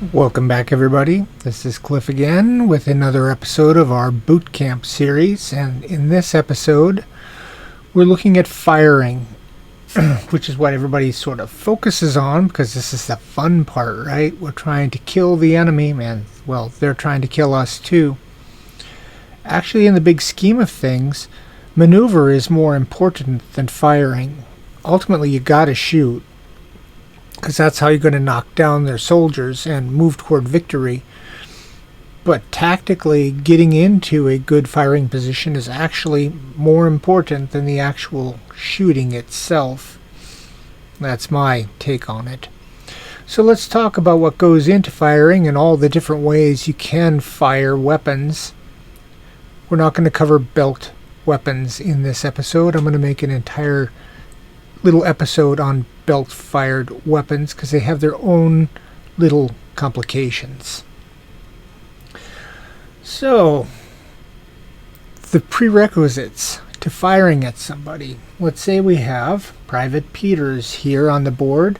Welcome back, everybody. This is Cliff again with another episode of our boot camp series, and in this episode we're looking at firing, which is what everybody sort of focuses on because this is the fun part, right? We're trying to kill the enemy, and well, they're trying to kill us too. Actually, in the big scheme of things, maneuver is more important than firing. Ultimately, you gotta shoot, because that's how you're going to knock down their soldiers and move toward victory. But tactically, getting into a good firing position is actually more important than the actual shooting itself. That's my take on it. So let's talk about what goes into firing and all the different ways you can fire weapons. We're not going to cover belt weapons in this episode. I'm going to make an entire little episode on belt-fired weapons because they have their own little complications. So, the prerequisites to firing at somebody. Let's say we have Private Peters here on the board,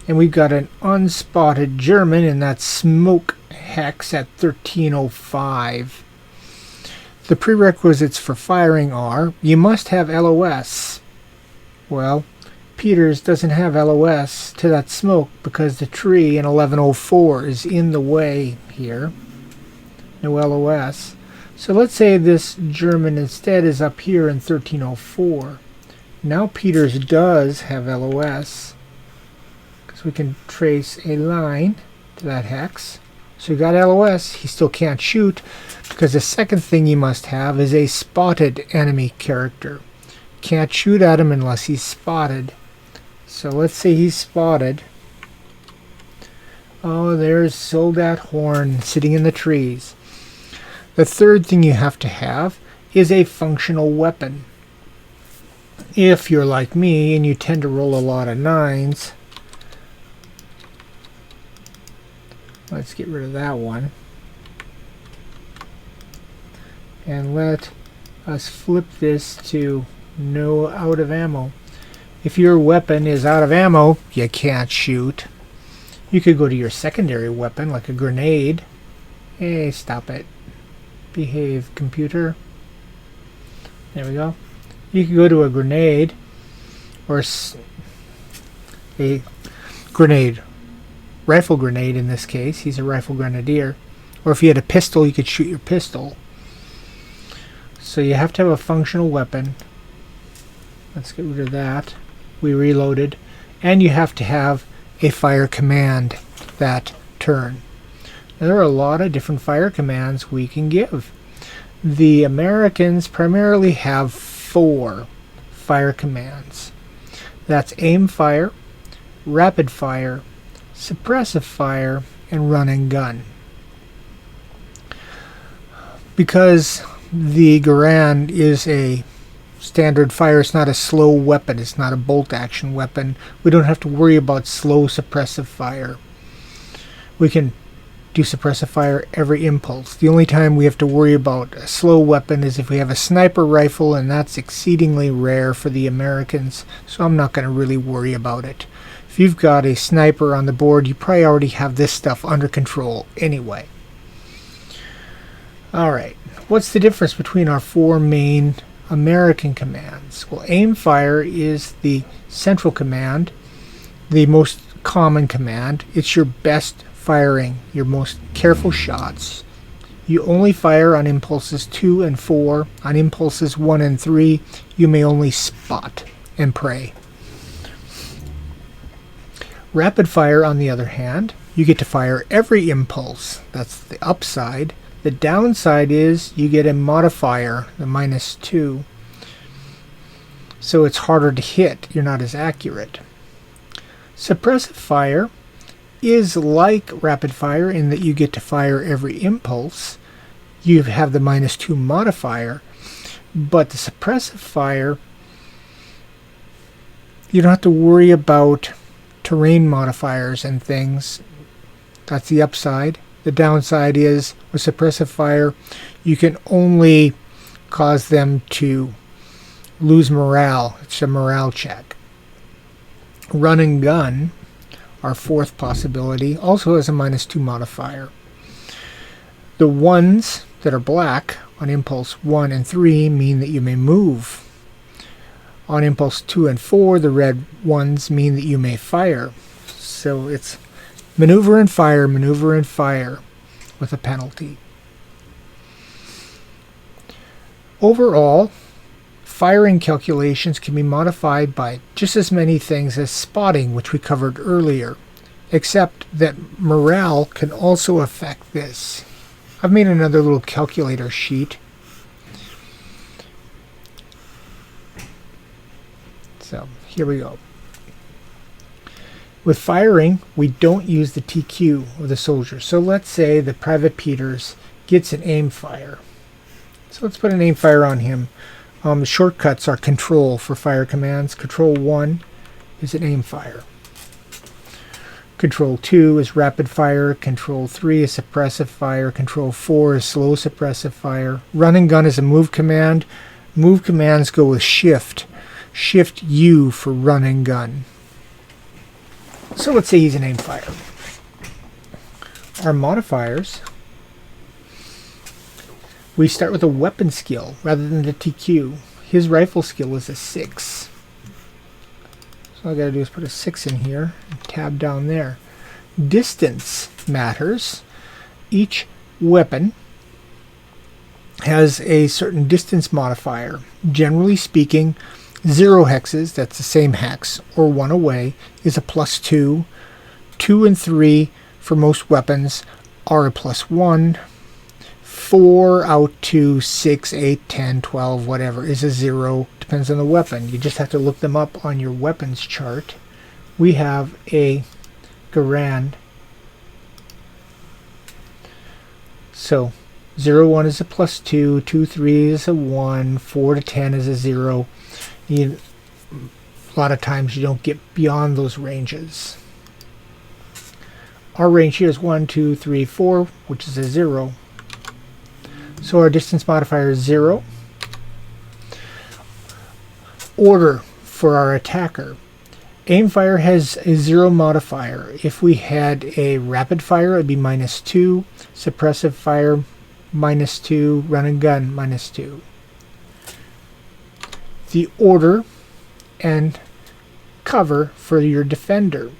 and we've got an unspotted German in that smoke hex at 1305. The prerequisites for firing are, you must have LOS. Well, Peters doesn't have LOS to that smoke because the tree in 1104 is in the way here. No LOS. So let's say this German instead is up here in 1304. Now Peters does have LOS because we can trace a line to that hex. So you got LOS, he still can't shoot because the second thing you must have is a spotted enemy character. Can't shoot at him unless he's spotted. So let's say he's spotted. Oh, there's Soldat Horn sitting in the trees. The third thing you have to have is a functional weapon. If you're like me and you tend to roll a lot of 9s, let's get rid of that one. And let us flip this to no out of ammo. If your weapon is out of ammo, you can't shoot. You could go to your secondary weapon, like a grenade. Hey, stop it. Behave, computer. There we go. You could go to a grenade, or a grenade. Rifle grenade in this case. He's a rifle grenadier. Or if you had a pistol, you could shoot your pistol. So you have to have a functional weapon. Let's get rid of that. We reloaded. And you have to have a fire command that turn. Now, there are a lot of different fire commands we can give. The Americans primarily have 4 fire commands. That's aim fire, rapid fire, suppressive fire, and run and gun. Because the Garand is a standard fire, it's not a slow weapon, it's not a bolt action weapon. We don't have to worry about slow suppressive fire. We can do suppressive fire every impulse. The only time we have to worry about a slow weapon is if we have a sniper rifle, and that's exceedingly rare for the Americans, so I'm not going to really worry about it. If you've got a sniper on the board, you probably already have this stuff under control anyway. Alright, what's the difference between our 4 main American commands? Well, aim fire is the central command, the most common command. It's your best firing, your most careful shots. You only fire on impulses 2 and 4. On impulses 1 and 3, you may only spot and pray. Rapid fire, on the other hand, you get to fire every impulse. That's the upside. The downside is you get a modifier, the -2. So it's harder to hit. You're not as accurate. Suppressive fire is like rapid fire in that you get to fire every impulse. You have the -2 modifier. But the suppressive fire, you don't have to worry about terrain modifiers and things. That's the upside. The downside is, with suppressive fire, you can only cause them to lose morale. It's a morale check. Run and gun, our fourth possibility, also has a -2 modifier. The ones that are black on impulse 1 and 3 mean that you may move. On impulse 2 and 4, the red ones mean that you may fire. So it's maneuver and fire with a penalty. Overall, firing calculations can be modified by just as many things as spotting, which we covered earlier, except that morale can also affect this. I've made another little calculator sheet. So here we go. With firing, we don't use the TQ of the soldier. So let's say that Private Peters gets an aim fire. So let's put an aim fire on him. The shortcuts are control for fire commands. Control 1 is an aim fire. Control 2 is rapid fire. Control 3 is suppressive fire. Control 4 is slow suppressive fire. Run and gun is a move command. Move commands go with shift. Shift U for run and gun. So let's say he's an aim fire. Our modifiers, we start with a weapon skill rather than the TQ. His rifle skill is a 6. So all I gotta do is put a 6 in here and tab down there. Distance matters. Each weapon has a certain distance modifier. Generally speaking, 0 hexes, that's the same hex, or 1 away, is a +2. 2 and 3 for most weapons are a +1. 4 out to 6, 8, 10, 12, whatever, is a 0. Depends on the weapon. You just have to look them up on your weapons chart. We have a Garand. So 0, 1 is a +2, 2, 3 is a 1, 4 to 10 is a 0. A lot of times you don't get beyond those ranges. Our range here is 1, 2, 3, 4, which is a 0. So our distance modifier is 0. Order for our attacker. Aimfire has a 0 modifier. If we had a rapid fire, it would be -2. Suppressive fire, -2. Run and gun, -2. The order and cover for your defender.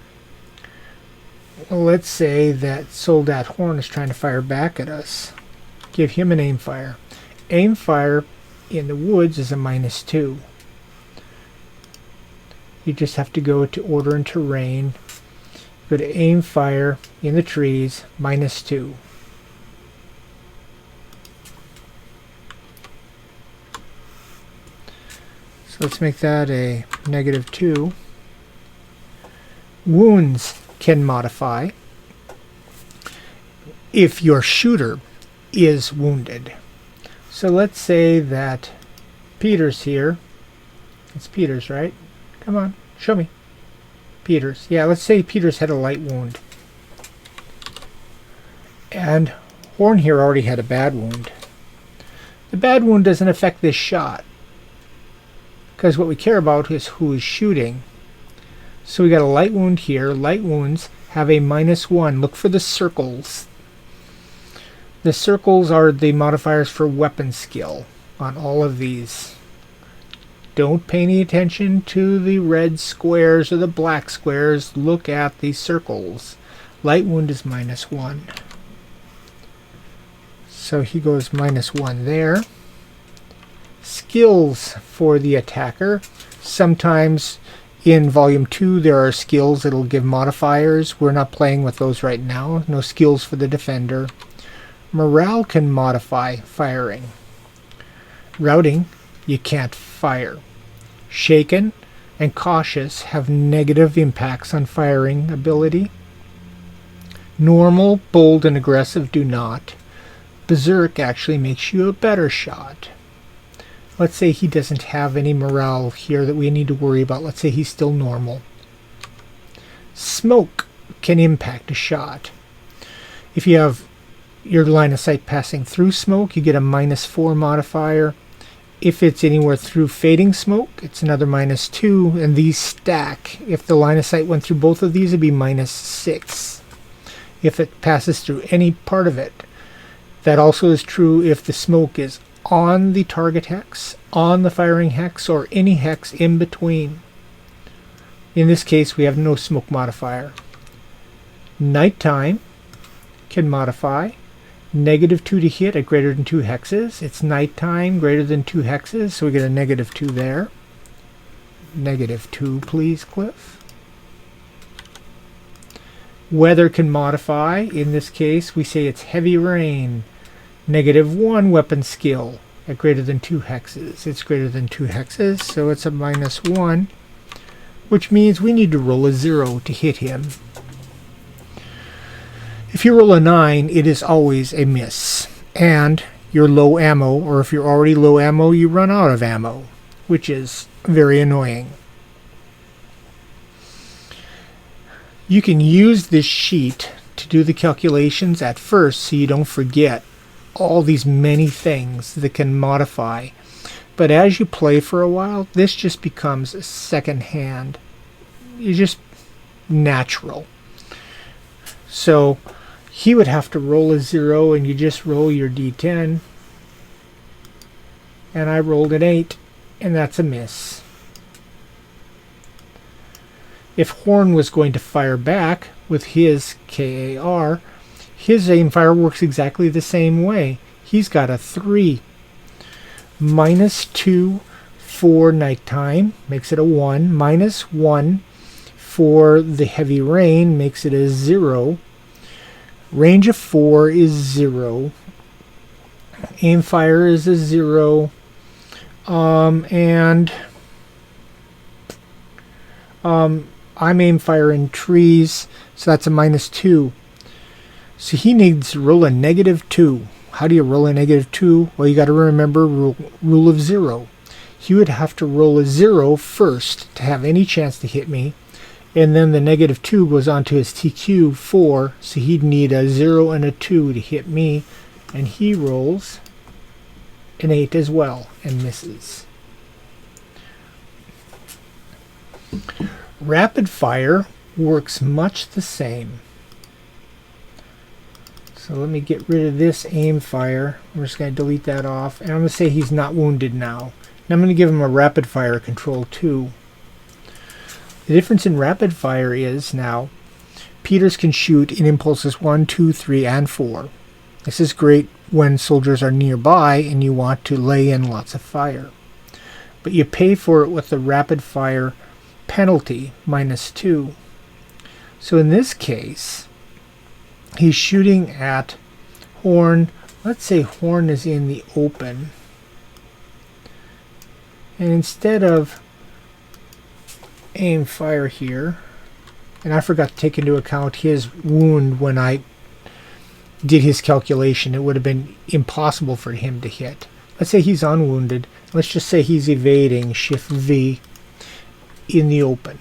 Well, let's say that Soldat Horn is trying to fire back at us. Give him an aim fire. Aim fire in the woods is a -2. You just have to go to order and terrain. Go to aim fire in the trees, -2. So let's make that a -2. Wounds can modify if your shooter is wounded. So let's say that Peters here, it's Peters, right? Come on, show me. Peters. Yeah, let's say Peters had a light wound. And Horn here already had a bad wound. The bad wound doesn't affect this shot, because what we care about is who is shooting. So we got a light wound here. Light wounds have a -1. Look for the circles. The circles are the modifiers for weapon skill on all of these. Don't pay any attention to the red squares or the black squares. Look at the circles. Light wound is -1. So he goes -1 there. Skills for the attacker. Sometimes in Volume 2 there are skills that'll give modifiers. We're not playing with those right now. No skills for the defender. Morale can modify firing. Routing, you can't fire. Shaken and cautious have negative impacts on firing ability. Normal, bold, and aggressive do not. Berserk actually makes you a better shot. Let's say he doesn't have any morale here that we need to worry about. Let's say he's still normal. Smoke can impact a shot. If you have your line of sight passing through smoke, you get a -4 modifier. If it's anywhere through fading smoke, it's another -2, and these stack. If the line of sight went through both of these, it'd be -6. If it passes through any part of it. That also is true if the smoke is on the target hex, on the firing hex, or any hex in between. In this case, we have no smoke modifier. Nighttime can modify. -2 to hit at greater than 2 hexes. It's nighttime greater than 2 hexes, so we get a -2 there. -2, please, Cliff. Weather can modify. In this case, we say it's heavy rain. -1 weapon skill at greater than 2 hexes. It's greater than 2 hexes, so it's a -1, which means we need to roll a 0 to hit him. If you roll a 9, it is always a miss, and you're low ammo, or if you're already low ammo, you run out of ammo, which is very annoying. You can use this sheet to do the calculations at first so you don't forget all these many things that can modify. But as you play for a while, this just becomes second hand. It's just natural. So he would have to roll a 0, and you just roll your d10. And I rolled an 8, and that's a miss. If Horn was going to fire back with his KAR, his aimfire works exactly the same way. He's got a 3. -2 for nighttime makes it a 1. -1 for the heavy rain makes it a 0. Range of 4 is 0. Aimfire is a 0. I'm aimfire in trees, so that's a -2. So he needs to roll a -2. How do you roll a -2? Well, you got to remember rule of 0. He would have to roll a 0 first to have any chance to hit me, and then the -2 goes on to his TQ 4, so he'd need a 0 and a 2 to hit me, and he rolls an 8 as well and misses. Rapid fire works much the same. So let me get rid of this aim fire. I'm just going to delete that off, and I'm going to say he's not wounded now. And I'm going to give him a rapid fire control 2. The difference in rapid fire is now Peters can shoot in impulses 1, 2, 3, and 4. This is great when soldiers are nearby and you want to lay in lots of fire. But you pay for it with the rapid fire penalty, -2. So in this case, he's shooting at Horn. Let's say Horn is in the open. And instead of aim fire here, and I forgot to take into account his wound when I did his calculation, it would have been impossible for him to hit. Let's say he's unwounded. Let's just say he's evading Shift V in the open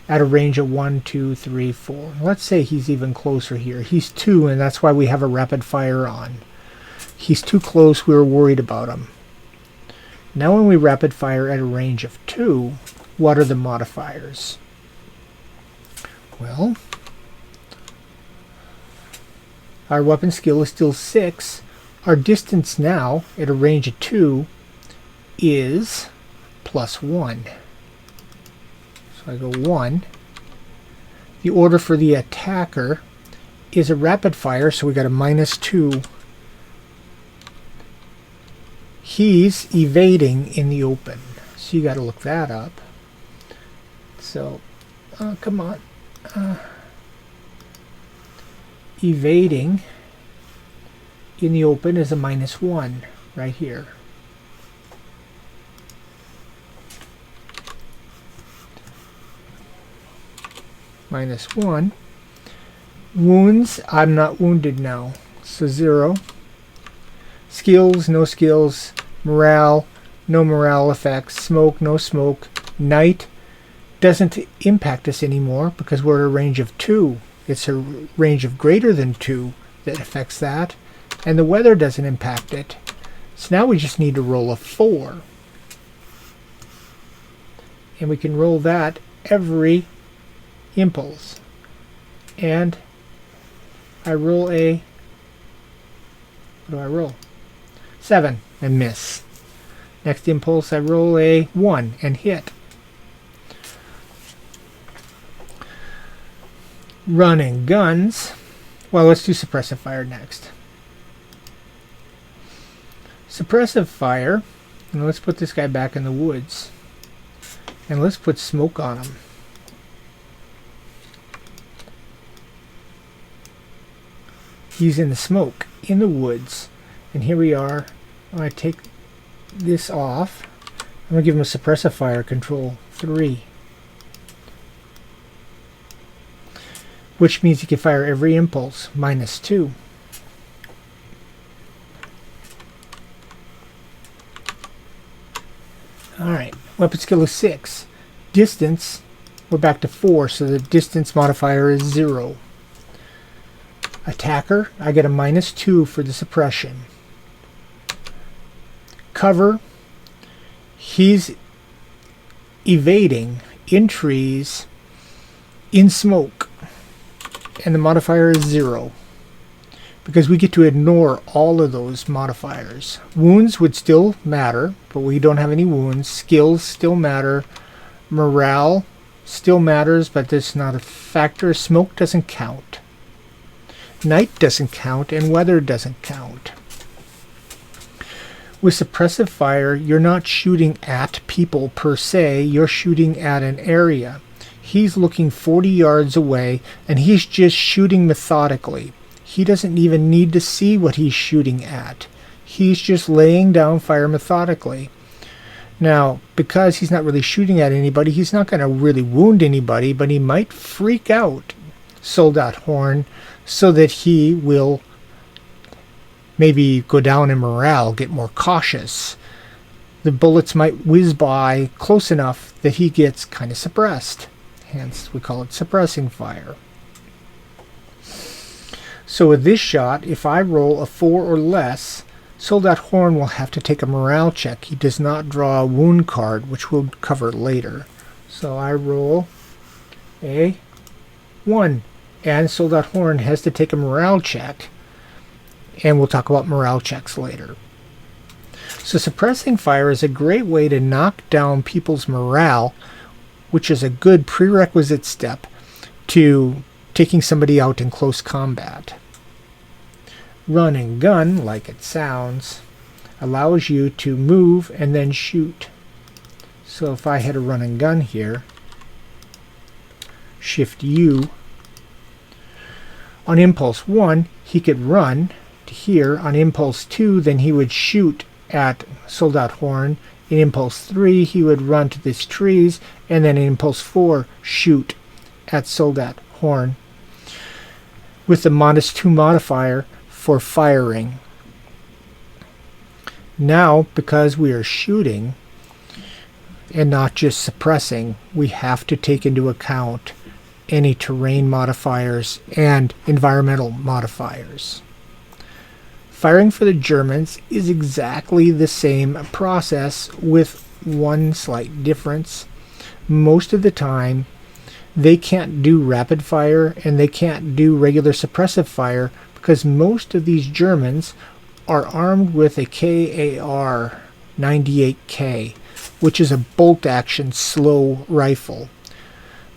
at a range of 1, 2, 3, 4. Let's say he's even closer here. He's 2, and that's why we have a rapid fire on. He's too close. We were worried about him. Now when we rapid fire at a range of 2, what are the modifiers? Well, our weapon skill is still 6. Our distance now at a range of 2 is +1. So I go 1. The order for the attacker is a rapid fire, so we got a -2. He's evading in the open, so you got to look that up. So, come on. Evading in the open is a -1 right here. -1. Wounds, I'm not wounded now, so 0. Skills, no skills. Morale, no morale effects. Smoke, no smoke. Night doesn't impact us anymore because we're at a range of 2. It's a range of greater than 2 that affects that. And the weather doesn't impact it. So now we just need to roll a 4. And we can roll that every impulse. And I roll a, what do I roll? 7 and miss. Next impulse I roll a 1 and hit. Running guns. Well, let's do suppressive fire next. Suppressive fire. And let's put this guy back in the woods. And let's put smoke on him. He's in the smoke, in the woods. And here we are. I'm going to take this off. I'm going to give him a suppressive fire control 3. Which means he can fire every impulse, -2. Alright, weapon skill is 6. Distance, we're back to 4, so the distance modifier is 0. Attacker, I get a -2 for the suppression. Cover, he's evading in trees, in smoke, and the modifier is 0. Because we get to ignore all of those modifiers. Wounds would still matter, but we don't have any wounds. Skills still matter. Morale still matters, but that's not a factor. Smoke doesn't count. Night doesn't count, and weather doesn't count. With suppressive fire, you're not shooting at people per se, you're shooting at an area. He's looking 40 yards away, and he's just shooting methodically. He doesn't even need to see what he's shooting at. He's just laying down fire methodically. Now, because he's not really shooting at anybody, he's not going to really wound anybody, but he might freak out Soldat Horn so that he will maybe go down in morale, get more cautious. The bullets might whiz by close enough that he gets kind of suppressed. Hence, we call it suppressing fire. So with this shot, if I roll a 4 or less, Soldat Horn will have to take a morale check. He does not draw a wound card, which we'll cover later. So I roll a 1, and Soldat Horn has to take a morale check, and we'll talk about morale checks later. So suppressing fire is a great way to knock down people's morale, which is a good prerequisite step to taking somebody out in close combat. Run and gun, like it sounds, allows you to move and then shoot. So if I had a run and gun here, Shift U, on impulse 1 he could run to here. On impulse 2 then he would shoot at Soldat Horn. In impulse 3 he would run to these trees, and then in impulse 4 shoot at Soldat Horn with the -2 modifier for firing. Now, because we are shooting and not just suppressing, we have to take into account any terrain modifiers and environmental modifiers. Firing for the Germans is exactly the same process with one slight difference. Most of the time they can't do rapid fire and they can't do regular suppressive fire because most of these Germans are armed with a KAR 98K, which is a bolt action slow rifle.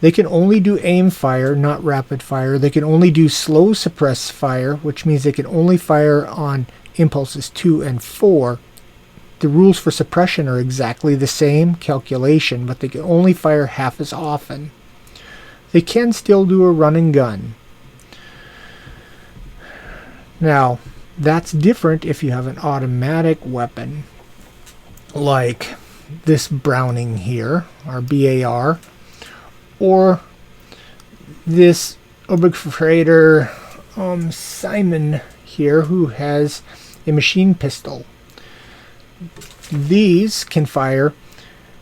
They can only do aim fire, not rapid fire. They can only do slow suppress fire, which means they can only fire on impulses 2 and 4. The rules for suppression are exactly the same calculation, but they can only fire half as often. They can still do a run and gun. Now, that's different if you have an automatic weapon, like this Browning here, our BAR, or this Obergefreiter Simon here, who has a machine pistol. These can fire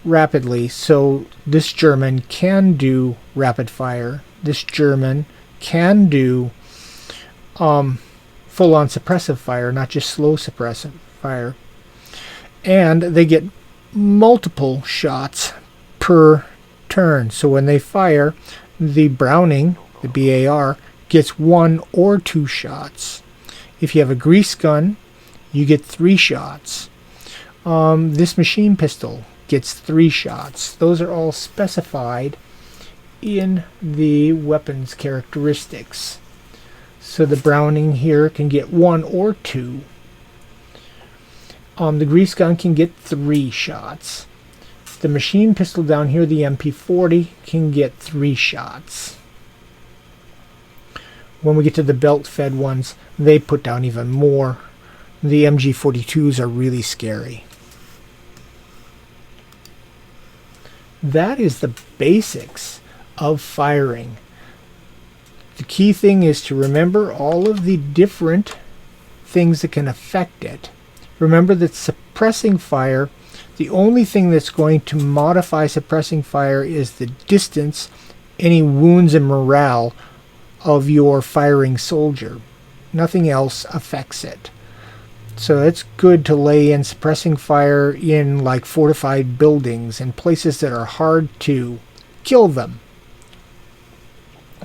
rapidly, so this German can do rapid fire. This German can do full-on suppressive fire, not just slow suppressive fire. And they get multiple shots per turn. So when they fire, the Browning, the BAR, gets 1 or 2 shots. If you have a grease gun, you get 3 shots. This machine pistol gets 3 shots. Those are all specified in the weapons characteristics. So the Browning here can get 1 or 2. The grease gun can get 3 shots. The machine pistol down here, the MP40, can get 3 shots. When we get to the belt-fed ones, they put down even more. The MG42s are really scary. That is the basics of firing. The key thing is to remember all of the different things that can affect it. Remember that suppressing fire, the only thing that's going to modify suppressing fire is the distance, any wounds and morale of your firing soldier. Nothing else affects it. So it's good to lay in suppressing fire in like fortified buildings and places that are hard to kill them,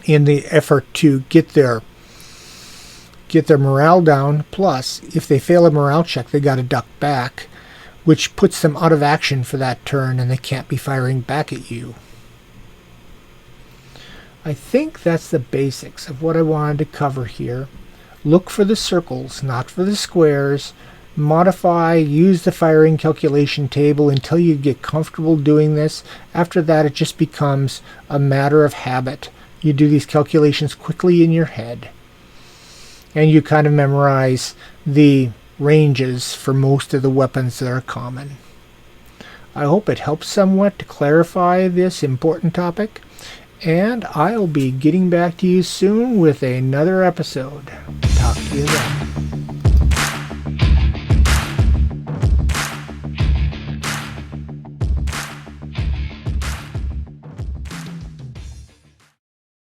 in the effort to get their morale down. Plus, if they fail a morale check, they got to duck back, which puts them out of action for that turn and they can't be firing back at you. I think that's the basics of what I wanted to cover here. Look for the circles, not for the squares. Modify, use the firing calculation table until you get comfortable doing this. After that, it just becomes a matter of habit. You do these calculations quickly in your head, and you kind of memorize the ranges for most of the weapons that are common. I hope it helps somewhat to clarify this important topic, and I'll be getting back to you soon with another episode. Talk to you then.